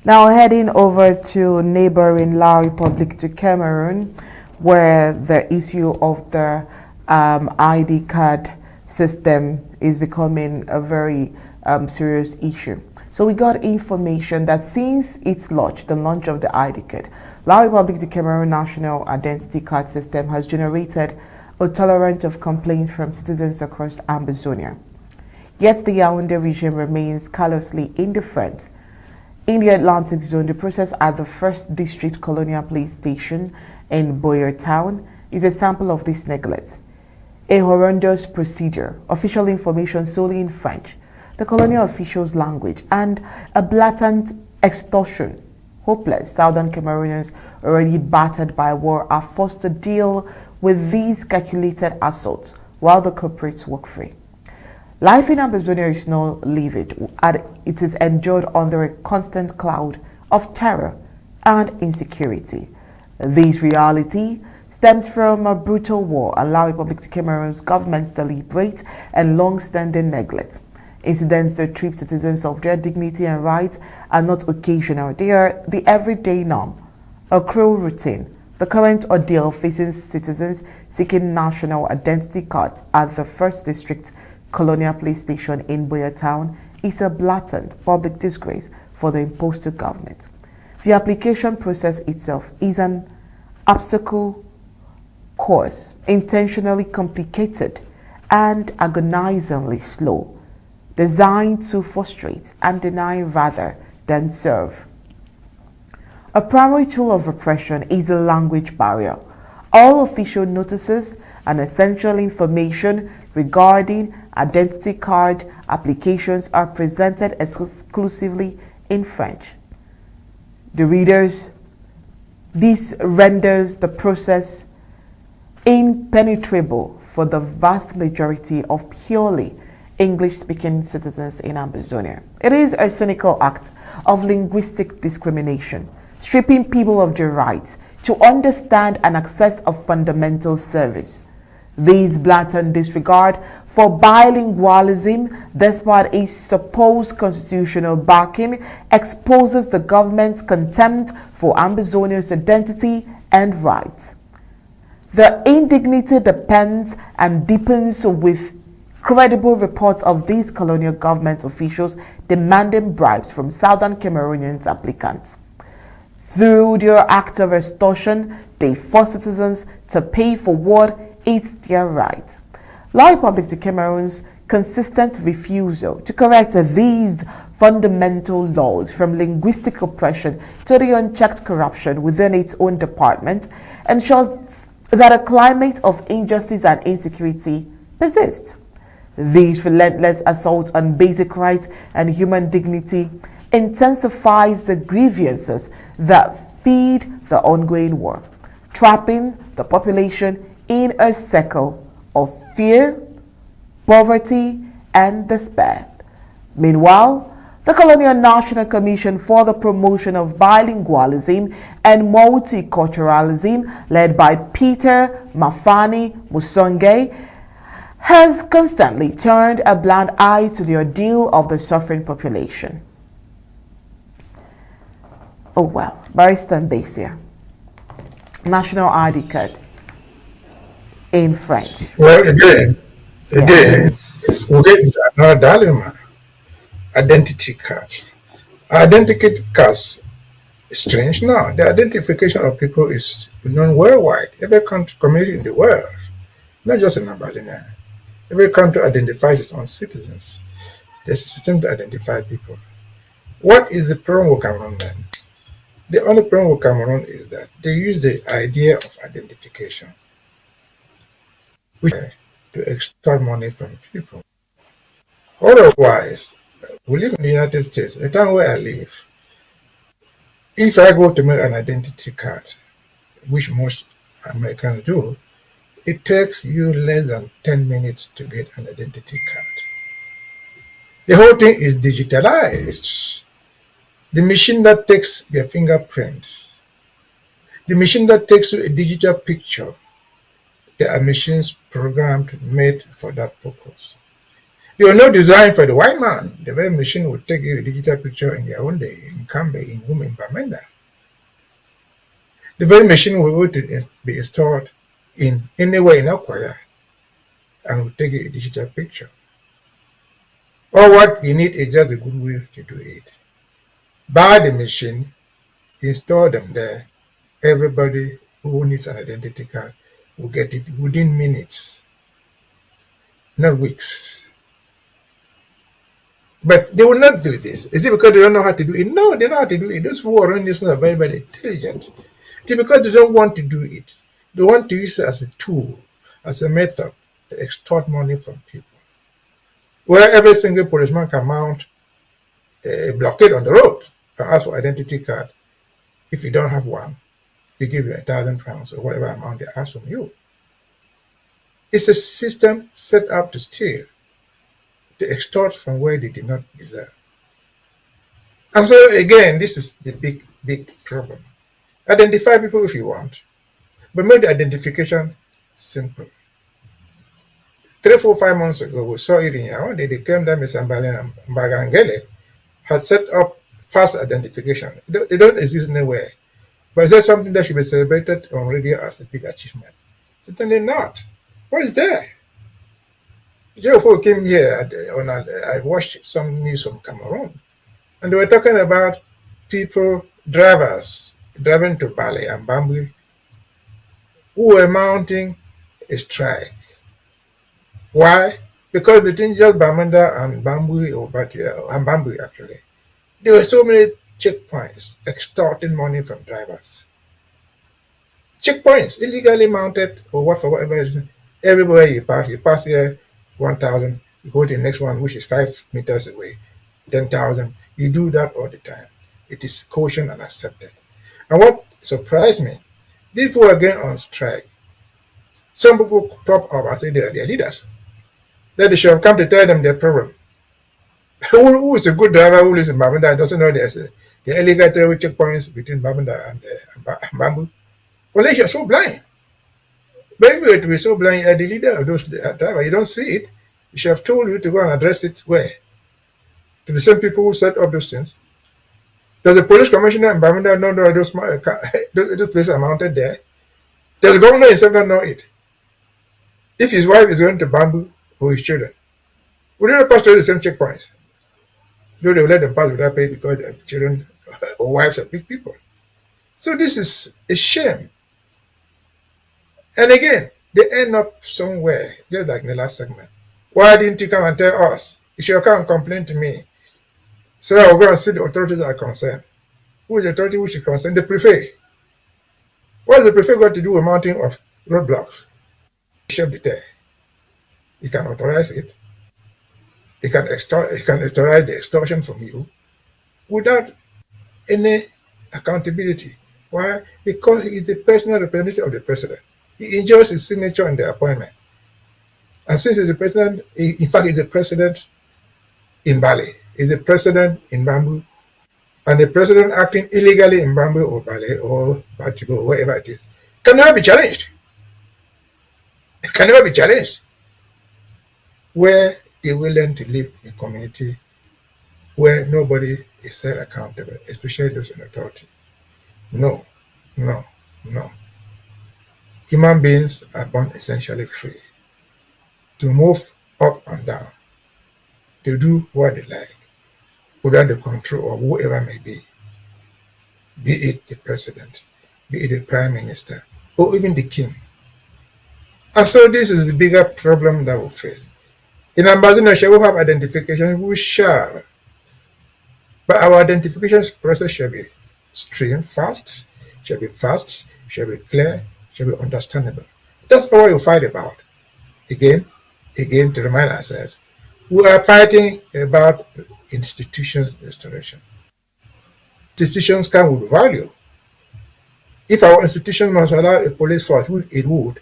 Now heading over to neighboring La Republic to Cameroon, where the issue of the ID card system is becoming a very serious issue. So we got information that since its launch, the launch of the ID card, La Republic to Cameroon National Identity Card System has generated a torrent of complaints from citizens across Ambazonia. Yet the Yaoundé region remains callously indifferent. In the Atlantic Zone, the process at the 1st District Colonial Police Station in Boyer Town is a sample of this neglect. A horrendous procedure, official information solely in French, the colonial officials' language, and a blatant extortion. Hopeless Southern Cameroonians, already battered by war, are forced to deal with these calculated assaults while the culprits walk free. Life in Ambazonia is not livid, and it is endured under a constant cloud of terror and insecurity. This reality stems from a brutal war and La Republic to Cameroon's government's deliberate and long-standing neglect. Incidents that strip citizens of their dignity and rights are not occasional. They are the everyday norm, a cruel routine. The current ordeal facing citizens seeking national identity cards at the 1st District Colonial Police Station in Boyer Town is a blatant public disgrace for the impostor government. The application process itself is an obstacle course, intentionally complicated and agonizingly slow, designed to frustrate and deny rather than serve. A primary tool of repression is the language barrier. All official notices and essential information regarding identity card applications are presented exclusively in French. This renders the process impenetrable for the vast majority of purely English-speaking citizens in Ambazonia. It is a cynical act of linguistic discrimination, stripping people of their rights to understand and access a fundamental service. This blatant disregard for bilingualism, despite its supposed constitutional backing, exposes the government's contempt for Ambazonia's identity and rights. The indignity depends and deepens with credible reports of these colonial government officials demanding bribes from Southern Cameroonian applicants. Through their act of extortion, they force citizens to pay for what is their right. La Republic to Cameroon's consistent refusal to correct these fundamental laws, from linguistic oppression to the unchecked corruption within its own department, ensures that a climate of injustice and insecurity persists. These relentless assaults on basic rights and human dignity intensifies the grievances that feed the ongoing war, trapping the population in a cycle of fear, poverty, and despair. Meanwhile, the Colonial National Commission for the Promotion of Bilingualism and Multiculturalism, led by Peter Mafani Musonge, has constantly turned a blind eye to the ordeal of the suffering population. Oh well, Barrister Basia, National ID card in French. Well, again, we get into another dilemma. Identity cards. Identity cards is strange now. The identification of people is known worldwide. Every country, community in the world, not just in Ambazonia. Every country identifies its own citizens. There's a system to identify people. What is the problem with Cameroon then? The only problem with Cameroon is that they use the idea of identification, which is to extort money from people. Otherwise, we live in the United States, the town where I live. If I go to make an identity card, which most Americans do, it takes you less than 10 minutes to get an identity card. The whole thing is digitalized. The machine that takes your fingerprint, the machine that takes you a digital picture, there are machines programmed, made for that purpose. They were not designed for the white man. The very machine would take you a digital picture in Yaoundé, in Kambe, in Hum, in Bamenda. The very machine will be installed in anywhere in Akwaya and will take you a digital picture. All what you need is just a good will to do it. Buy the machine, install them there. Everybody who needs an identity card will get it within minutes, not weeks. But they will not do this. Is it because they don't know how to do it? No, they know how to do it. Those who are running this are very, very intelligent. It's because they don't want to do it. They want to use it as a tool, as a method to extort money from people. Where every single policeman can mount a blockade on the road and ask for identity card. If you don't have one, they give you 1,000 francs or whatever amount they ask from you. It's a system set up to steal, to extort from where they did not deserve. And so again, this is the big, big problem. Identify people if you want, but make the identification simple. 3, 4, 5 months ago, we saw it in Yaoundé. They claimed that Mr. Mbagangele had set up fast identification. They don't exist anywhere. But is that something that should be celebrated on radio as a big achievement? Certainly not. What is there? Joe came here, I watched some news from Cameroon, and they were talking about people, drivers, driving to Bali and Bambui, who were mounting a strike. Why? Because between just Bamenda and Bambui, and Bambui actually, there were so many checkpoints extorting money from drivers. Checkpoints, illegally mounted or what for whatever reason. Everywhere you pass here 1,000, you go to the next one, which is 5 meters away, 10,000. You do that all the time. It is cautioned and accepted. And what surprised me, these people are going on strike. Some people pop up and say they are their leaders. That they should have come to tell them their problem. Who is a good driver who lives in Bamenda and doesn't know there's the illegal checkpoints between Bamenda and Bamboo? Well, they are so blind. But if you were to be so blind, you are the leader of those drivers. You don't see it. You should have told you to go and address it where? To the same people who set up those things. Does the police commissioner in Bamenda not know those places are mounted there? Does the governor himself not know it? If his wife is going to Bamboo or his children, would they not pass through the same checkpoints? Though they will let them pass without pay because their children or wives are big people. So this is a shame. And again, they end up somewhere, just like in the last segment. Why didn't you come and tell us? You should come and complain to me. So I will go and see the authorities that are concerned. Who is the authority which is concerned? The prefect. What has the prefect got to do with mounting of roadblocks? Bishop there. He can authorize it. He can authorize the extortion from you without any accountability. Why? Because he is the personal representative of the president. He enjoys his signature on the appointment. And since he's the president, in fact, he's the president in Bali, he's the president in Bamboo, and the president acting illegally in Bamboo or Bali or Batibo or wherever it is, can never be challenged. It can never be challenged. Where they will learn to live in a community where nobody is held accountable, especially those in authority. No, no, no. Human beings are born essentially free to move up and down, to do what they like, without the control of whoever may be it the president, be it the prime minister, or even the king. And so this is the bigger problem that we face. In Ambazonians, shall we have identification? We shall. But our identification process shall be fast, shall be clear, shall be understandable. That's all you fight about. Again, to remind ourselves, we are fighting about institutions restoration. Institutions come with value. If our institution must allow a police force, which it would,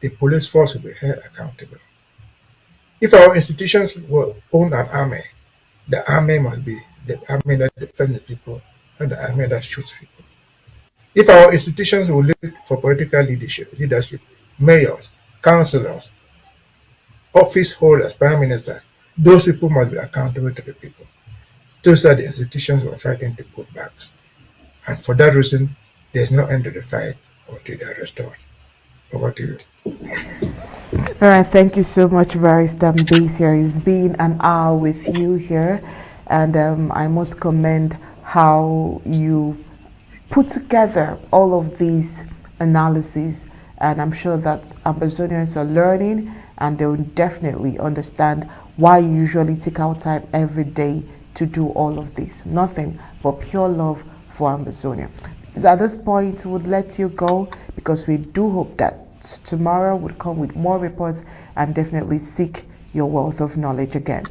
the police force will be held accountable. If our institutions will own an army, the army must be the army that defends the people, not the army that shoots people. If our institutions will look for political leadership, mayors, councillors, office holders, prime ministers, Those people must be accountable to the people. Those are the institutions we're fighting to put back. And for that reason, there's no end to the fight until they are restored. Over to you. All right, thank you so much, Barrister Mbasia. It's been an hour with you here, and I must commend how you put together all of these analyses, and I'm sure that Ambazonians are learning, and they will definitely understand why you usually take out time every day to do all of this. Nothing but pure love for Ambazonia. At this point, we would let you go because we do hope that tomorrow would come with more reports and definitely seek your wealth of knowledge again.